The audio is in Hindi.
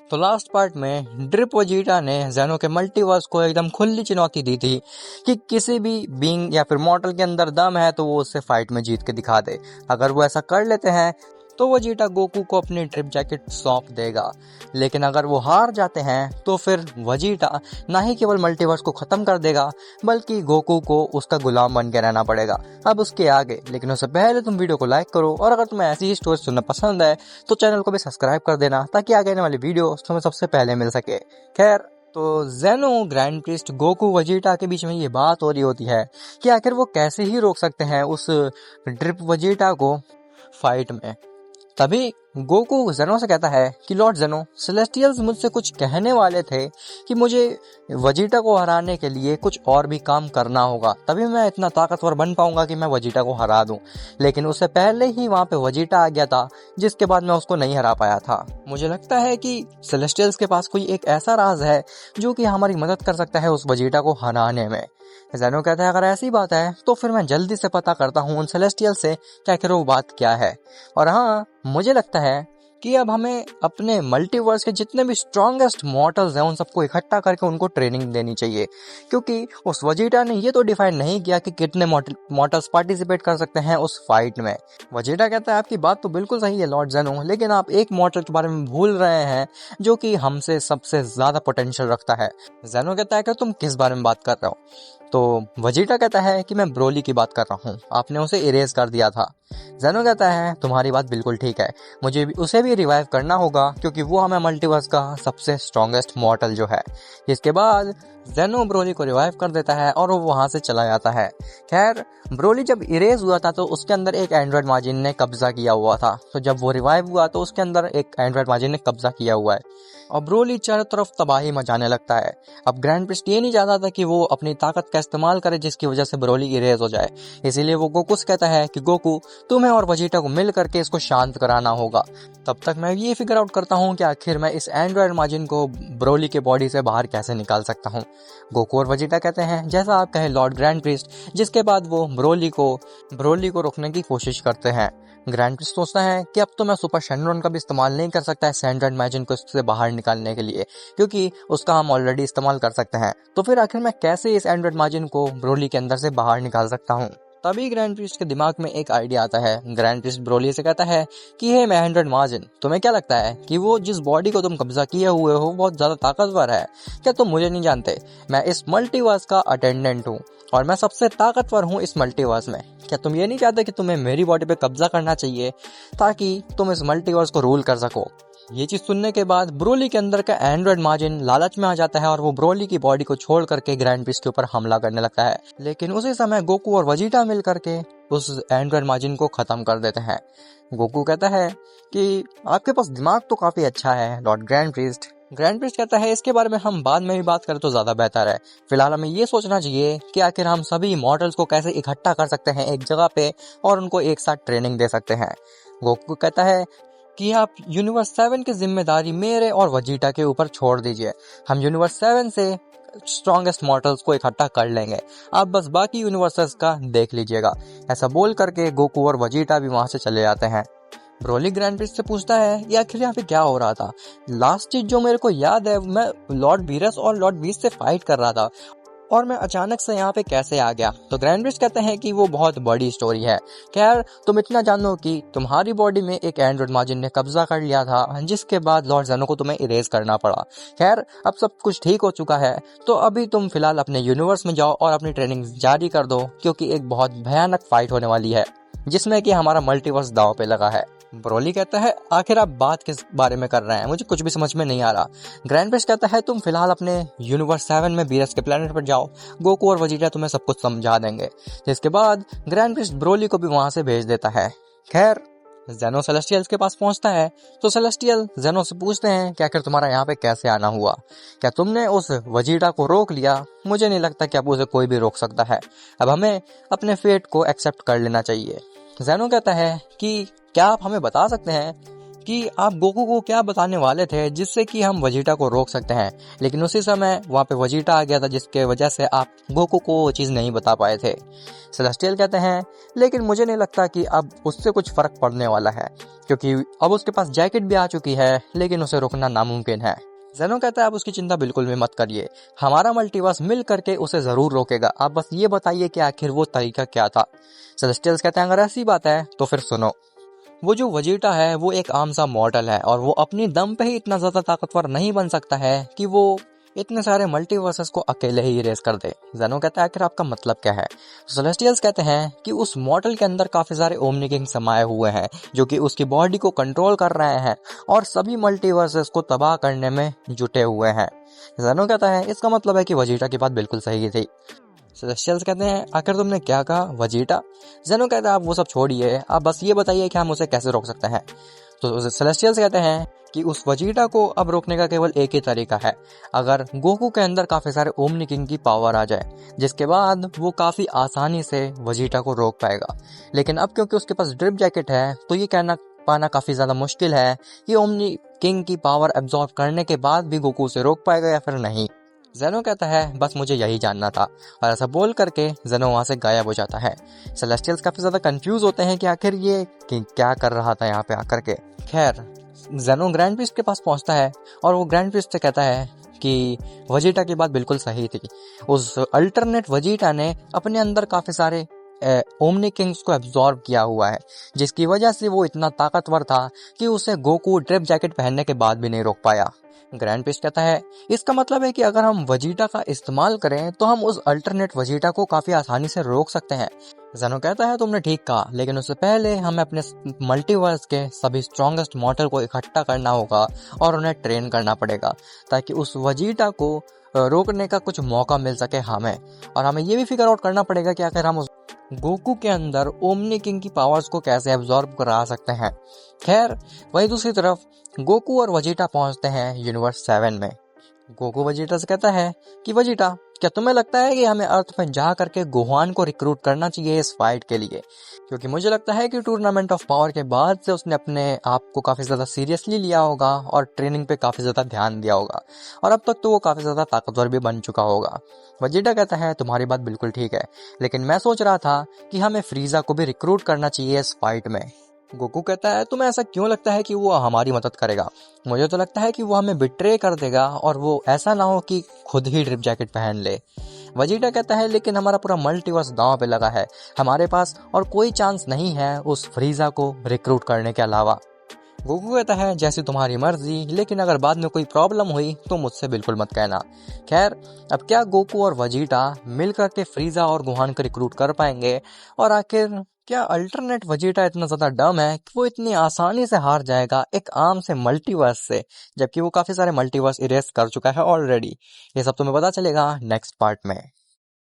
तो लास्ट पार्ट में ड्रिप वेजिटा ने ज़ेनो के मल्टीवर्स को एकदम खुली चुनौती दी थी कि किसी भी बीइंग या फिर मॉर्टल के अंदर दम है तो वो उससे फाइट में जीत के दिखा दे। अगर वो ऐसा कर लेते हैं तो वेजिटा गोकू को अपनी ड्रिप जैकेट सौंप देगा, लेकिन अगर वो हार जाते हैं तो फिर वेजिटा ना ही केवल मल्टीवर्स को खत्म कर देगा बल्कि गोकू को उसका गुलाम बन के रहना पड़ेगा। अब उसके आगे, लेकिन उससे पहले तुम वीडियो को लाइक करो और अगर तुम्हें ऐसी ही स्टोरी सुनना पसंद है तो चैनल को भी सब्सक्राइब कर देना ताकि आगे आने वाली वीडियो तुम्हें सबसे पहले मिल सके। खैर, तो Zeno, grand priest, Goku, Vegeta के बीच में ये बात हो रही होती है कि आखिर वो कैसे ही रोक सकते हैं उस ड्रिप वेजिटा को फाइट में। तभी गोकू ज़ेनो से कहता है कि लॉर्ड ज़ेनो, सेलेस्टियल्स मुझसे कुछ कहने वाले थे कि मुझे वेजिटा को हराने के लिए कुछ और भी काम करना होगा, तभी मैं इतना ताकतवर बन पाऊंगा कि मैं वेजिटा को हरा दूं। लेकिन उससे पहले ही वहां पे वेजिटा आ गया था, जिसके बाद मैं उसको नहीं हरा पाया था। मुझे लगता है कि सेलेस्टियल्स के पास कोई एक ऐसा राज है जो कि हमारी मदद कर सकता है उस वेजिटा को हराने में। ज़ेनो कहता है अगर ऐसी बात है तो फिर मैं जल्दी से पता करता हूँ उन सेलेस्टियल से कि आखिर वो बात क्या है। और हाँ, मुझे लगता है कि अब हमें अपने मल्टीवर्स के जितने भी स्ट्रॉन्गेस्ट मॉर्टल्स हैं उन सबको इकट्ठा करके उनको ट्रेनिंग देनी चाहिए, क्योंकि उस वेजिटा ने ये तो डिफाइन नहीं किया कि कितने मॉर्टल्स पार्टिसिपेट कर सकते हैं उस फाइट में। वेजिटा कहता है आपकी बात तो बिल्कुल सही है लॉर्ड ज़ेनो, लेकिन आप एक मॉर्टल के बारे में भूल रहे हैं जो कि हमसे सबसे ज्यादा पोटेंशियल रखता है। ज़ेनो कहता है कि तुम किस बारे में बात कर रहे हो? तो वेजिटा कहता है कि मैं ब्रोली की बात कर रहा हूँ, आपने उसे इरेज कर दिया था। ज़ेनो कहता है तुम्हारी बात बिल्कुल ठीक है, मुझे भी उसे भी रिवाइव करना होगा क्योंकि वो हमें मल्टीवर्स का सबसे स्ट्रॉन्गेस्ट मॉर्टल जो है। इसके बाद ज़ेनो ब्रोली को रिवाइव कर देता है और वो वहां से चला जाता है। खैर, ब्रोली जब इरेज हुआ था तो उसके अंदर एक एंड्रॉइड माजिन ने कब्जा किया हुआ था, तो जब वो रिवाइव हुआ तो उसके अंदर एक एंड्रॉइड माजिन ने कब्जा किया हुआ है और ब्रोली चारों तरफ तबाही मचाने लगता है। अब ग्रैंड प्रीस्ट ये नहीं चाहता था कि वो अपनी ताकत का इस्तेमाल करे जिसकी वजह से ब्रोली इरेज हो जाए, इसीलिए वो गोकू से कहता है कि गोकू, तुम्हें और वेजिटा को मिल करके इसको शांत कराना होगा। तब तक मैं ये फिगर आउट करता हूँ कि आखिर मैं इस एंड्रॉइड माजिन को ब्रोली के बॉडी से बाहर कैसे निकाल सकता हूँ। गोकू और वेजिटा कहते हैं जैसा आप कहे लॉर्ड ग्रैंड प्रीस्ट, जिसके बाद वो ब्रोली को रोकने की कोशिश करते हैं। ग्रैंड प्रीस्ट सोचता है कि अब तो मैं सुपर शेनरॉन का भी इस्तेमाल नहीं कर सकता है एंड्रॉइड माजिन को इससे बाहर निकालने के लिए, क्योंकि उसका हम ऑलरेडी इस्तेमाल कर सकते हैं। तो फिर आखिर मैं कैसे इस एंड्रॉइड माजिन को ब्रोली के अंदर से बाहर निकाल सकता हूँ? तभी ग्रैंड प्रीस्ट के दिमाग में एक आइडिया आता है। ग्रैंड प्रीस्ट ब्रोली से कहता है कि हे एंड्रॉइड माजिन, तुम्हें क्या लगता है कि वो जिस बॉडी को तुम कब्जा किए हुए हो बहुत ज्यादा ताकतवर है? क्या तुम मुझे नहीं जानते? मैं इस मल्टीवर्स का अटेंडेंट हूँ और मैं सबसे ताकतवर हूँ इस मल्टीवर्स में। क्या तुम ये नहीं चाहते कि तुम्हें मेरी बॉडी पे कब्जा करना चाहिए ताकि तुम इस मल्टीवर्स को रूल कर सको? ये चीज सुनने के बाद ब्रोली के अंदर का एंड्रॉइड माजिन लालच में आ जाता है और वो ब्रोली की बॉडी को छोड़ करके ग्रैंड प्रीस्ट के ऊपर हमला करने लगता है। लेकिन उसी समय गोकू और वेजिटा मिल करके उस एंड्रॉइड माजिन को खत्म कर देते हैं। गोकू कहता है कि आपके पास दिमाग तो काफी अच्छा है Lord grand priest. Grand priest कहता है इसके बारे में हम बाद में भी बात करें तो ज्यादा बेहतर है, फिलहाल हमें ये सोचना चाहिए कि आखिर हम सभी मॉडल्स को कैसे इकट्ठा कर सकते हैं एक जगह पे और उनको एक साथ ट्रेनिंग दे सकते हैं। गोकू कहता है कि आप यूनिवर्स 7 की जिम्मेदारी मेरे और वेजिटा के ऊपर छोड़ दीजिए, हम यूनिवर्स 7 से स्ट्रॉन्गेस्ट मॉर्टल्स को इकट्ठा कर लेंगे, आप बस बाकी यूनिवर्सेस का देख लीजिएगा। ऐसा बोल करके गोकू और वेजिटा भी वहां से चले जाते हैं। ब्रोली ग्रैंड प्रीस्ट से पूछता है ये आखिर यहाँ पे क्या हो रहा था? लास्ट चीज जो मेरे को याद है, मैं लॉर्ड वीरस और लॉर्ड बीस्ट से फाइट कर रहा था और मैं अचानक से यहाँ पे कैसे आ गया? तो ग्रैंड प्रीस्ट कहते हैं कि वो बहुत बड़ी स्टोरी है। खैर, तुम इतना जानो कि तुम्हारी बॉडी में एक एंड्रॉइड माजिन ने कब्जा कर लिया था, जिसके बाद लॉर्ड ज़ेनो को तुम्हें इरेज करना पड़ा। खैर, अब सब कुछ ठीक हो चुका है, तो अभी तुम फिलहाल अपने यूनिवर्स में जाओ और अपनी ट्रेनिंग जारी कर दो, क्योंकि एक बहुत भयानक फाइट होने वाली है जिसमें कि हमारा मल्टीवर्स दांव पे लगा है। ब्रोली कहता है आखिर आप बात किस बारे में कर रहे हैं, मुझे कुछ भी समझ में नहीं आ रहा। ग्रैंड प्रीस्ट कहता है तुम फिलहाल अपने यूनिवर्स 7 में बीरस के प्लेनेट पर जाओ, गोकू और वेजिटा तुम्हें सब कुछ समझा देंगे। जिसके बाद ग्रैंड प्रीस्ट ब्रोली को भी वहां से भेज देता है। खैर, ज़ेनो सेलेस्टियल्स के पास पहुंचता है तो सेलेस्टियल ज़ेनो से पूछते हैं कि आखिर तुम्हारा यहाँ पे कैसे आना हुआ, क्या तुमने उस वेजिटा को रोक लिया? मुझे नहीं लगता कि अब उसे कोई भी रोक सकता है, अब हमें अपने फेट को एक्सेप्ट कर लेना चाहिए। ज़ेनो कहता है कि क्या आप हमें बता सकते हैं कि आप गोकू को क्या बताने वाले थे जिससे कि हम वजीटा को रोक सकते हैं, लेकिन उसी समय वहाँ पे वजीटा आ गया था जिसके वजह से आप गोकू को वो चीज़ नहीं बता पाए थे। सेलेस्टियल कहते हैं लेकिन मुझे नहीं लगता कि अब उससे कुछ फर्क पड़ने वाला है, क्योंकि अब उसके पास जैकेट भी आ चुकी है, लेकिन उसे रोकना नामुमकिन है। जेनो कहता है आप उसकी चिंता बिल्कुल भी मत करिए, हमारा मल्टीवर्स मिल करके उसे जरूर रोकेगा, आप बस ये बताइए कि आखिर वो तरीका क्या था। सेलेस्टियल्स कहते हैं अगर ऐसी बात है तो फिर सुनो। वो जो वजीटा है वो एक आम सा मॉडल है और वो अपनी दम पे ही इतना ज्यादा ताकतवर नहीं बन सकता है कि वो इतने सारे मल्टीवर्सेस को अकेले ही इरेज कर दे। जेनो कहता है आखिर आपका मतलब क्या है। सेलेस्टियल्स कहते हैं कि उस मॉडल के अंदर काफी सारे ओमनी किंग समाये हुए हैं जो कि उसकी बॉडी को कंट्रोल कर रहे हैं और सभी मल्टीवर्सेस को तबाह करने में जुटे हुए हैं। जेनो कहता है इसका मतलब है कि वजीटा की बात बिल्कुल सही थी। सेलेस्टियल्स कहते हैं आखिर तुमने क्या कहा वजीटा। जेनो कहता है आप वो सब छोड़िए, आप बस ये बताइए कि हम उसे कैसे रोक सकते हैं। तो सेलेस्टियल्स कहते हैं कि उस वजीटा को अब रोकने का केवल एक ही तरीका है, अगर गोकू के अंदर काफी सारे ओमनी किंग की पावर आ जाए, जिसके बाद वो काफी आसानी से वजीटा को रोक पाएगा। लेकिन अब क्योंकि उसके पास ड्रिप जैकेट है तो ये कहना पाना काफी ज्यादा मुश्किल है कि ओमनी किंग की पावर एब्जॉर्ब करने के बाद भी गोकू उसे रोक पाएगा या फिर नहीं। जेनो कहता है बस मुझे यही जानना था, और ऐसा बोल करके जेनो वहां से गायब हो जाता है। सेलेस्टियल्स काफी ज्यादा कंफ्यूज होते हैं कि आखिर ये कि क्या कर रहा था यहाँ पे आकर के। खैर जेनो ग्रैंड प्रीस्ट के पास पहुंचता है और वो ग्रैंड प्रीस्ट से कहता है कि वजीटा की बात बिल्कुल सही थी, उस अल्टरनेट वजीटा ने अपने अंदर काफी सारे ओमनी किंग्स को एब्जॉर्ब किया हुआ है, जिसकी वजह से वो इतना ताकतवर था कि उसे गोकू ड्रिप जैकेट पहनने के बाद भी नहीं रोक पाया। ग्रैंड प्रीस्ट कहता है इसका मतलब है कि अगर हम वजीटा का इस्तेमाल करें तो हम उस अल्टरनेट वजीटा को काफी आसानी से रोक सकते हैं। जेनो कहता है तुमने ठीक कहा, लेकिन उससे पहले हमें अपने मल्टीवर्स के सभी स्ट्रॉन्गेस्ट मॉडल को इकट्ठा करना होगा और उन्हें ट्रेन करना पड़ेगा, ताकि उस वजीटा को रोकने का कुछ मौका मिल सके हमें। और हमें ये भी फिगर आउट करना पड़ेगा कि आखिर हम उस गोकू के अंदर ओमनी किंग की पावर्स को कैसे एब्जॉर्ब करा सकते हैं। खैर वही दूसरी तरफ गोकू और वजीटा पहुंचते हैं यूनिवर्स 7 में। गोकू वजीटा से कहता है कि वजीटा क्या तुम्हें लगता है कि हमें अर्थ में जा करके गोहान को रिक्रूट करना चाहिए इस फाइट के लिए, क्योंकि मुझे लगता है कि टूर्नामेंट ऑफ पावर के बाद से उसने अपने आप को काफी ज्यादा सीरियसली लिया होगा और ट्रेनिंग पे काफी ज्यादा ध्यान दिया होगा, और अब तक तो वो काफी ज्यादा ताकतवर भी बन चुका होगा। वजीटा कहता है तुम्हारी बात बिल्कुल ठीक है, लेकिन मैं सोच रहा था कि हमें फ्रीजा को भी रिक्रूट करना चाहिए इस फाइट में। गोकू कहता है तुम्हें ऐसा क्यों लगता है कि वो हमारी मदद करेगा, मुझे तो लगता है कि वो हमें बिट्रे कर देगा और वो ऐसा ना हो कि खुद ही ड्रिप जैकेट पहन ले। वजीटा कहता है लेकिन हमारा पूरा मल्टीवर्स दांव पे लगा है, हमारे पास और कोई चांस नहीं है उस फ्रीजा को रिक्रूट करने के अलावा। गोकू कहता है जैसी तुम्हारी मर्जी, लेकिन अगर बाद में कोई प्रॉब्लम हुई तो मुझसे बिल्कुल मत कहना। खैर अब क्या गोकू और वजीटा मिलकर के फ्रीजा और गोहान को रिक्रूट कर पाएंगे, और आखिर क्या अल्टरनेट वजीटा इतना ज्यादा डम है कि वो इतनी आसानी से हार जाएगा एक आम से मल्टीवर्स से, जबकि वो काफी सारे मल्टीवर्स इरेज कर चुका है ऑलरेडी। ये सब तुम्हें पता चलेगा नेक्स्ट पार्ट में।